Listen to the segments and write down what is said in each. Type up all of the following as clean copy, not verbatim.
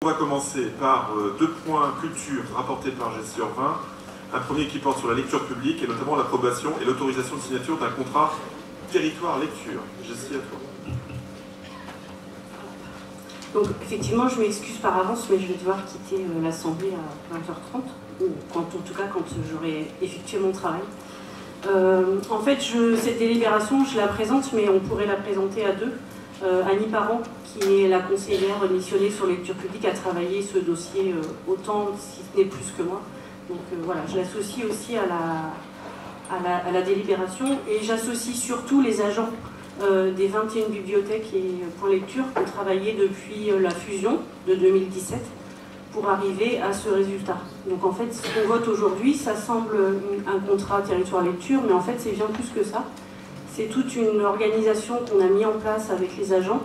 On va commencer par deux points culture rapportés par Jessie Orvin. Un premier qui porte sur la lecture publique et notamment l'approbation et l'autorisation de signature d'un contrat territoire lecture. Jessie, à toi. Donc effectivement, je m'excuse par avance, mais je vais devoir quitter l'Assemblée à 20h30, ou en tout cas quand j'aurai effectué mon travail. En fait, cette délibération, je la présente, mais on pourrait la présenter à deux. Annie Parent, qui est la conseillère missionnée sur lecture publique, a travaillé ce dossier autant, si ce n'est plus que moi. Donc voilà, je l'associe aussi à la délibération, et j'associe surtout les agents des 21 bibliothèques et points lecture qui ont travaillé depuis la fusion de 2017 pour arriver à ce résultat. Donc en fait, ce qu'on vote aujourd'hui, ça semble un contrat territoire lecture, mais en fait c'est bien plus que ça. C'est toute une organisation qu'on a mis en place avec les agents,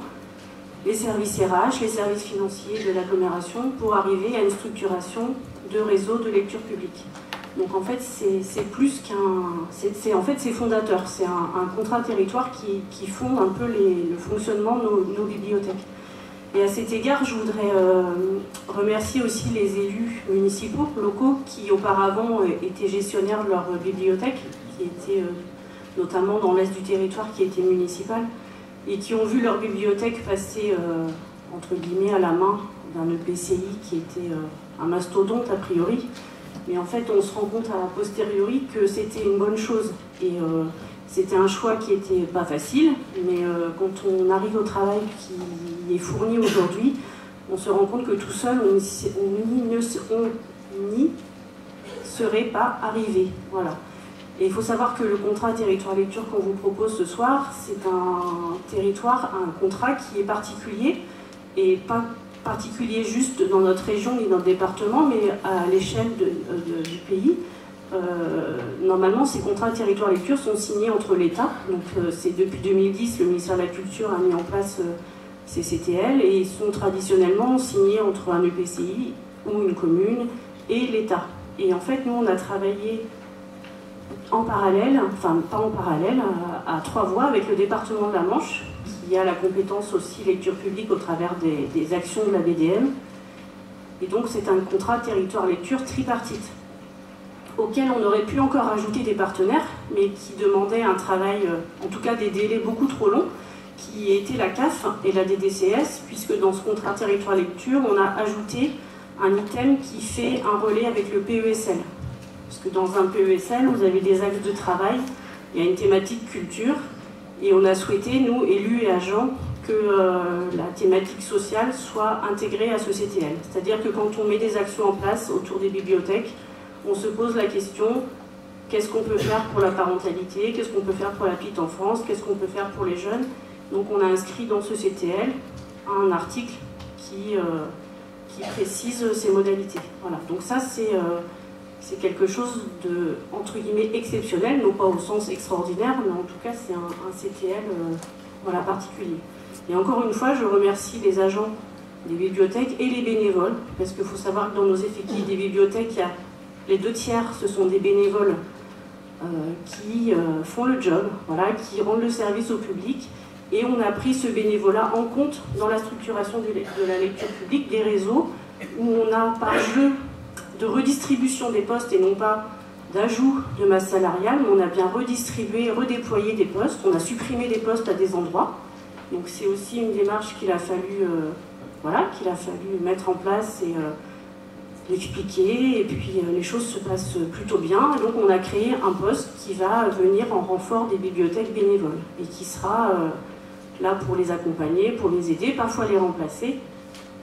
les services RH, les services financiers de l'agglomération pour arriver à une structuration de réseau de lecture publique. Donc en fait, c'est plus qu'un... En fait, c'est fondateur. C'est un contrat territoire qui fonde un peu le fonctionnement de nos bibliothèques. Et à cet égard, je voudrais remercier aussi les élus municipaux, locaux, qui auparavant étaient gestionnaires de leur bibliothèque, qui étaient notamment dans l'est du territoire, qui était municipal, et qui ont vu leur bibliothèque passer, entre guillemets, à la main d'un EPCI qui était un mastodonte a priori. Mais en fait, on se rend compte a posteriori que c'était une bonne chose. Et c'était un choix qui n'était pas facile, mais quand on arrive au travail qui est fourni aujourd'hui, on se rend compte que tout seul, on n'y serait pas arrivé. Voilà. Et il faut savoir que le contrat territoire lecture qu'on vous propose ce soir, c'est un contrat qui est particulier, et pas particulier juste dans notre région ni dans le département, mais à l'échelle du pays. Normalement, ces contrats territoire lecture sont signés entre l'État. Donc, c'est depuis 2010, le ministère de la Culture a mis en place ces CTL, et ils sont traditionnellement signés entre un EPCI ou une commune et l'État. Et en fait, nous, on a travaillé en parallèle, enfin pas en parallèle, à trois voies avec le département de la Manche, qui a la compétence aussi lecture publique au travers des actions de la BDM. Et donc c'est un contrat territoire lecture tripartite, auquel on aurait pu encore ajouter des partenaires, mais qui demandait un travail, en tout cas des délais beaucoup trop longs, qui était la CAF et la DDCS, puisque dans ce contrat territoire lecture, on a ajouté un item qui fait un relais avec le PESL. Parce que dans un PESL, vous avez des axes de travail, il y a une thématique culture, et on a souhaité, nous, élus et agents, que la thématique sociale soit intégrée à ce CTL. C'est-à-dire que quand on met des actions en place autour des bibliothèques, on se pose la question, qu'est-ce qu'on peut faire pour la parentalité, qu'est-ce qu'on peut faire pour la petite enfance, qu'est-ce qu'on peut faire pour les jeunes. Donc on a inscrit dans ce CTL un article qui précise ces modalités. Voilà. Donc ça, c'est quelque chose de, entre guillemets, exceptionnel, non pas au sens extraordinaire, mais en tout cas, c'est un CTL voilà, particulier. Et encore une fois, je remercie les agents des bibliothèques et les bénévoles, parce qu'il faut savoir que dans nos effectifs des bibliothèques, il y a les 2/3, ce sont des bénévoles qui font le job, voilà, qui rendent le service au public, et on a pris ce bénévolat en compte dans la structuration de la lecture publique, des réseaux, où on a, par jeu de redistribution des postes et non pas d'ajout de masse salariale, mais on a bien redistribué, redéployé des postes, on a supprimé des postes à des endroits. Donc c'est aussi une démarche qu'il a fallu mettre en place et l'expliquer, et puis les choses se passent plutôt bien. Et donc on a créé un poste qui va venir en renfort des bibliothèques bénévoles et qui sera là pour les accompagner, pour les aider, parfois les remplacer,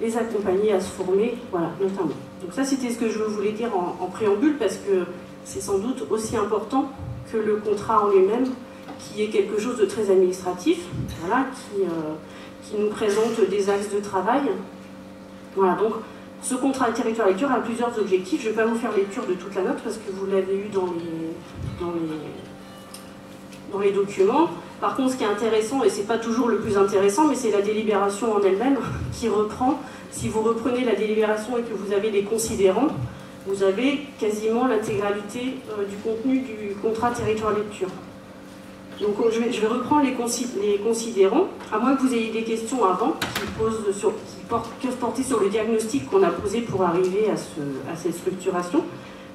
les accompagner à se former, voilà, notamment. Donc ça, c'était ce que je voulais dire en préambule, parce que c'est sans doute aussi important que le contrat en lui-même, qui est quelque chose de très administratif, voilà, qui nous présente des axes de travail. Voilà, donc ce contrat territoire lecture a plusieurs objectifs. Je ne vais pas vous faire lecture de toute la note, parce que vous l'avez eu dans les documents. Par contre, ce qui est intéressant, et ce n'est pas toujours le plus intéressant, mais c'est la délibération en elle-même qui reprend. Si vous reprenez la délibération et que vous avez des considérants, vous avez quasiment l'intégralité du contenu du contrat territoire lecture. Donc je vais reprendre les considérants, à moins que vous ayez des questions avant qui peuvent porter sur le diagnostic qu'on a posé pour arriver à cette structuration.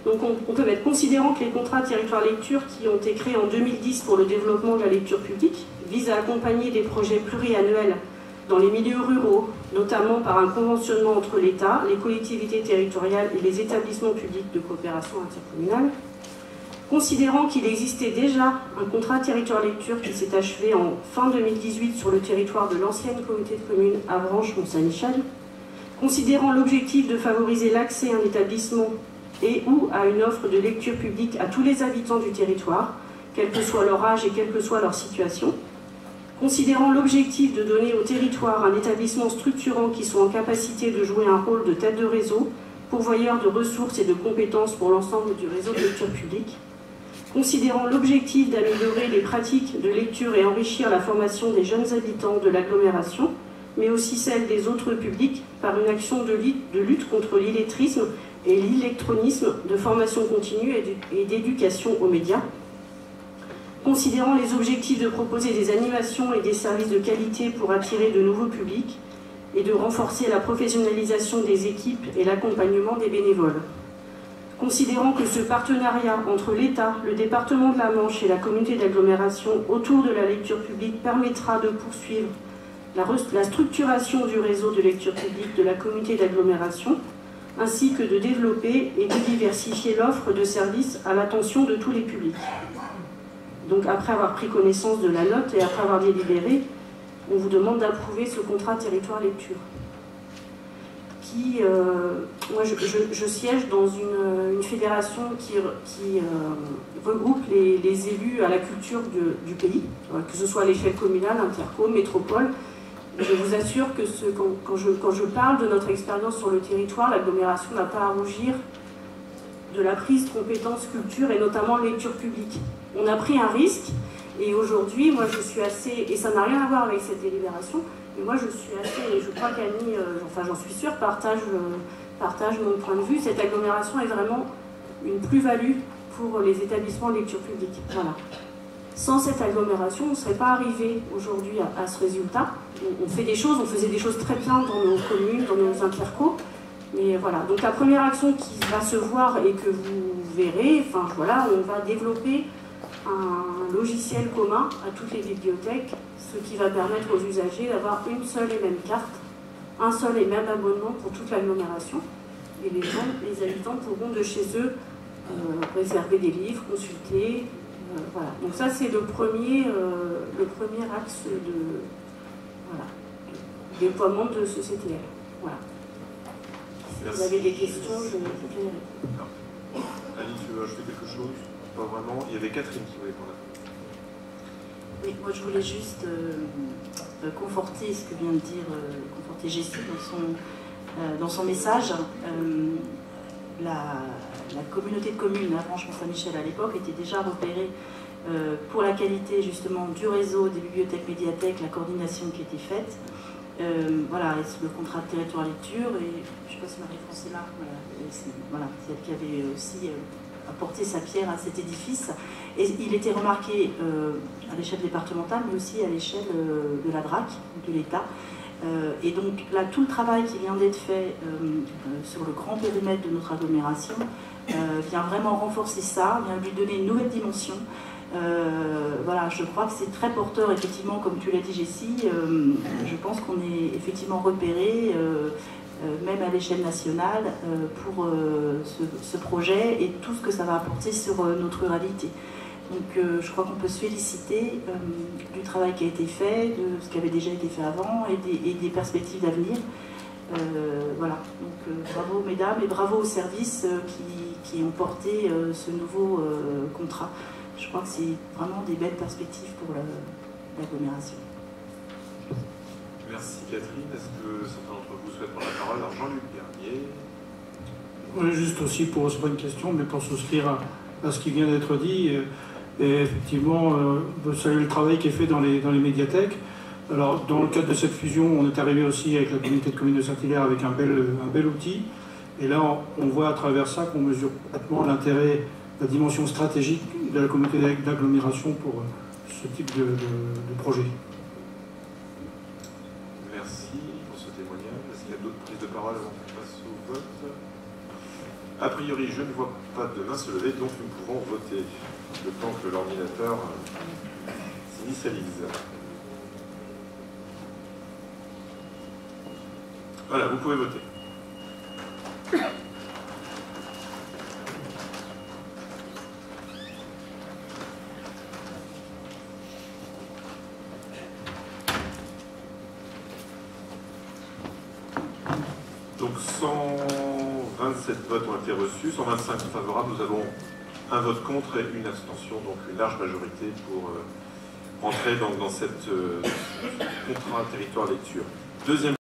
Donc on peut mettre considérant que les contrats territoire lecture qui ont été créés en 2010 pour le développement de la lecture publique visent à accompagner des projets pluriannuels dans les milieux ruraux, notamment par un conventionnement entre l'État, les collectivités territoriales et les établissements publics de coopération intercommunale. Considérant qu'il existait déjà un contrat territoire lecture qui s'est achevé en fin 2018 sur le territoire de l'ancienne communauté de communes Avranches-Mont-Saint-Michel, considérant l'objectif de favoriser l'accès à un établissement et ou à une offre de lecture publique à tous les habitants du territoire, quel que soit leur âge et quelle que soit leur situation, considérant l'objectif de donner au territoire un établissement structurant qui soit en capacité de jouer un rôle de tête de réseau, pourvoyeur de ressources et de compétences pour l'ensemble du réseau de lecture publique, considérant l'objectif d'améliorer les pratiques de lecture et enrichir la formation des jeunes habitants de l'agglomération, mais aussi celle des autres publics par une action de lutte contre l'illettrisme et l'électronisme, de formation continue et d'éducation aux médias, considérant les objectifs de proposer des animations et des services de qualité pour attirer de nouveaux publics et de renforcer la professionnalisation des équipes et l'accompagnement des bénévoles. Considérant que ce partenariat entre l'État, le département de la Manche et la communauté d'agglomération autour de la lecture publique permettra de poursuivre la structuration du réseau de lecture publique de la communauté d'agglomération, ainsi que de développer et de diversifier l'offre de services à l'attention de tous les publics. Donc après avoir pris connaissance de la note et après avoir délibéré, on vous demande d'approuver ce contrat territoire lecture. Moi je siège dans une fédération qui regroupe les élus à la culture du pays, que ce soit à l'échelle communale, interco, métropole. Je vous assure que quand je parle de notre expérience sur le territoire, l'agglomération n'a pas à rougir de la prise de compétences culture et notamment lecture publique. On a pris un risque et aujourd'hui, moi je suis assez, et ça n'a rien à voir avec cette délibération, mais moi je suis assez, et je crois qu'Annie, enfin j'en suis sûre, partage mon point de vue, cette agglomération est vraiment une plus-value pour les établissements de lecture publique. Voilà. Sans cette agglomération, on ne serait pas arrivé aujourd'hui à ce résultat. On faisait des choses très bien dans nos communes, dans nos intercos, mais voilà. Donc la première action qui va se voir et que vous verrez, enfin voilà, on va développer un logiciel commun à toutes les bibliothèques, ce qui va permettre aux usagers d'avoir une seule et même carte, un seul et même abonnement pour toute l'agglomération. Et les habitants pourront de chez eux réserver des livres, consulter. Voilà. Donc ça c'est le premier axe de déploiement de ce CTL. Voilà. Si vous avez des questions, je vais répondre. Ali, tu veux ajouter quelque chose? Pas vraiment. Il y avait Catherine qui voulait parler. Oui, moi je voulais juste conforter ce que vient de dire conforter Jessie dans son message. La communauté de communes Avranches-Mont-Saint-Michel à l'époque était déjà repérée pour la qualité justement du réseau des bibliothèques médiathèques, la coordination qui était faite. Voilà, le contrat de territoire lecture, et je ne sais pas si Marie-France est là, voilà, c'est elle qui avait aussi apporté sa pierre à cet édifice. Et il était remarqué à l'échelle départementale, mais aussi à l'échelle de la DRAC, de l'État. Et donc là, tout le travail qui vient d'être fait sur le grand périmètre de notre agglomération vient vraiment renforcer ça, vient lui donner une nouvelle dimension. Voilà, je crois que c'est très porteur, effectivement, comme tu l'as dit, Jessie. Je pense qu'on est effectivement repéré, même à l'échelle nationale, pour ce projet et tout ce que ça va apporter sur notre ruralité. Donc je crois qu'on peut se féliciter du travail qui a été fait, de ce qui avait déjà été fait avant et des perspectives d'avenir. Voilà, donc bravo mesdames et bravo aux services qui ont porté ce nouveau contrat. Je crois que c'est vraiment des belles perspectives pour l'agglomération. Merci Catherine. Est-ce que certains d'entre vous souhaitent prendre la parole? Alors Jean-Luc Bernier. Oui, juste aussi pour, c'est pas une question, mais pour souscrire à ce qui vient d'être dit. Et effectivement, on peut saluer le travail qui est fait dans les médiathèques. Alors, dans le cadre de cette fusion, on est arrivé aussi avec la communauté de communes de Saint-Hilaire avec un bel outil. Et là, on voit à travers ça qu'on mesure complètement l'intérêt, la dimension stratégique de la communauté d'agglomération ce type de projet. Merci pour ce témoignage. Est-ce qu'il y a d'autres prises de parole avant qu'on passe au vote? A priori, je ne vois pas de main se lever, donc nous pouvons voter le temps que l'ordinateur s'initialise. Voilà, vous pouvez voter. Donc 127 votes ont été reçus, 125 favorables, nous avons un vote contre et une abstention, donc une large majorité pour entrer dans cette contrat territoire lecture. Deuxième